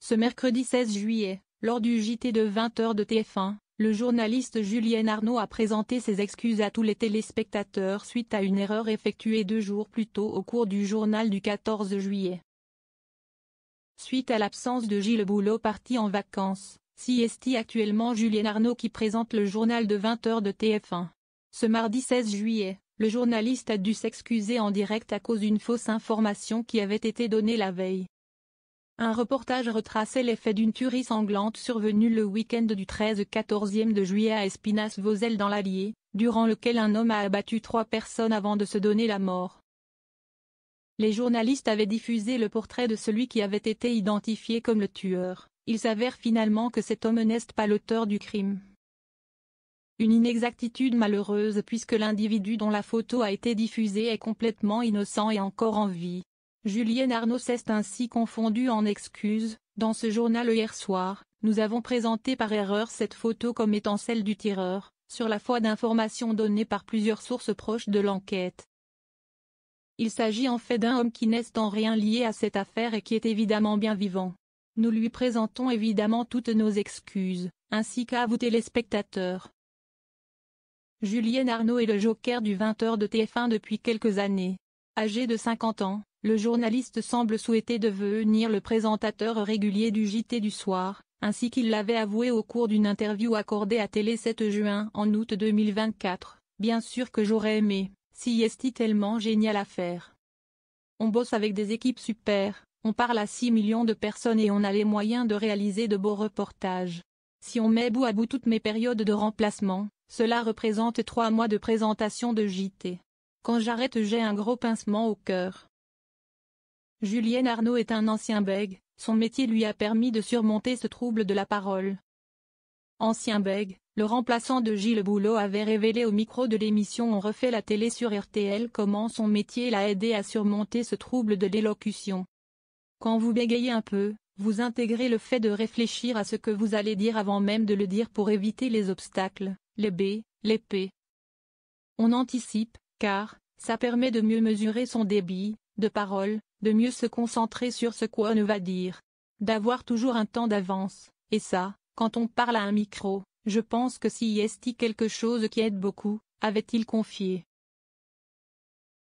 Ce mercredi 16 juillet, lors du JT de 20h de TF1, le journaliste Julien Arnaud a présenté ses excuses à tous les téléspectateurs suite à une erreur effectuée 2 jours plus tôt au cours du journal du 14 juillet. Suite à l'absence de Gilles Boulot parti en vacances, c'est actuellement Julien Arnaud qui présente le journal de 20h de TF1. Ce mardi 16 juillet, le journaliste a dû s'excuser en direct à cause d'une fausse information qui avait été donnée la veille. Un reportage retraçait les faits d'une tuerie sanglante survenue le week-end du 13-14 de juillet à Espinasse-Vozelle dans l'Allier, durant lequel un homme a abattu 3 personnes avant de se donner la mort. Les journalistes avaient diffusé le portrait de celui qui avait été identifié comme le tueur. Il s'avère finalement que cet homme n'est pas l'auteur du crime. Une inexactitude malheureuse puisque l'individu dont la photo a été diffusée est complètement innocent et encore en vie. Julien Arnaud s'est ainsi confondu en excuses. Dans ce journal hier soir, nous avons présenté par erreur cette photo comme étant celle du tireur, sur la foi d'informations données par plusieurs sources proches de l'enquête. Il s'agit en fait d'un homme qui n'est en rien lié à cette affaire et qui est évidemment bien vivant. Nous lui présentons évidemment toutes nos excuses, ainsi qu'à vous téléspectateurs. Julien Arnaud est le joker du 20h de TF1 depuis quelques années. Âgé de 50 ans, le journaliste semble souhaiter devenir le présentateur régulier du JT du soir, ainsi qu'il l'avait avoué au cours d'une interview accordée à Télé 7 juin en août 2024. Bien sûr que j'aurais aimé, si est tellement génial à faire. On bosse avec des équipes super, on parle à 6 millions de personnes et on a les moyens de réaliser de beaux reportages. Si on met bout à bout toutes mes périodes de remplacement, cela représente 3 mois de présentation de JT. Quand j'arrête j'ai un gros pincement au cœur. Julien Arnaud est un ancien bègue, son métier lui a permis de surmonter ce trouble de la parole. Ancien bègue, le remplaçant de Gilles Boulot avait révélé au micro de l'émission On refait la télé sur RTL comment son métier l'a aidé à surmonter ce trouble de l'élocution. Quand vous bégayez un peu, vous intégrez le fait de réfléchir à ce que vous allez dire avant même de le dire pour éviter les obstacles, les B, les P. On anticipe, car ça permet de mieux mesurer son débit de parole, de mieux se concentrer sur ce qu'on va dire, d'avoir toujours un temps d'avance, et ça, quand on parle à un micro, je pense que si est quelque chose qui aide beaucoup, avait-il confié.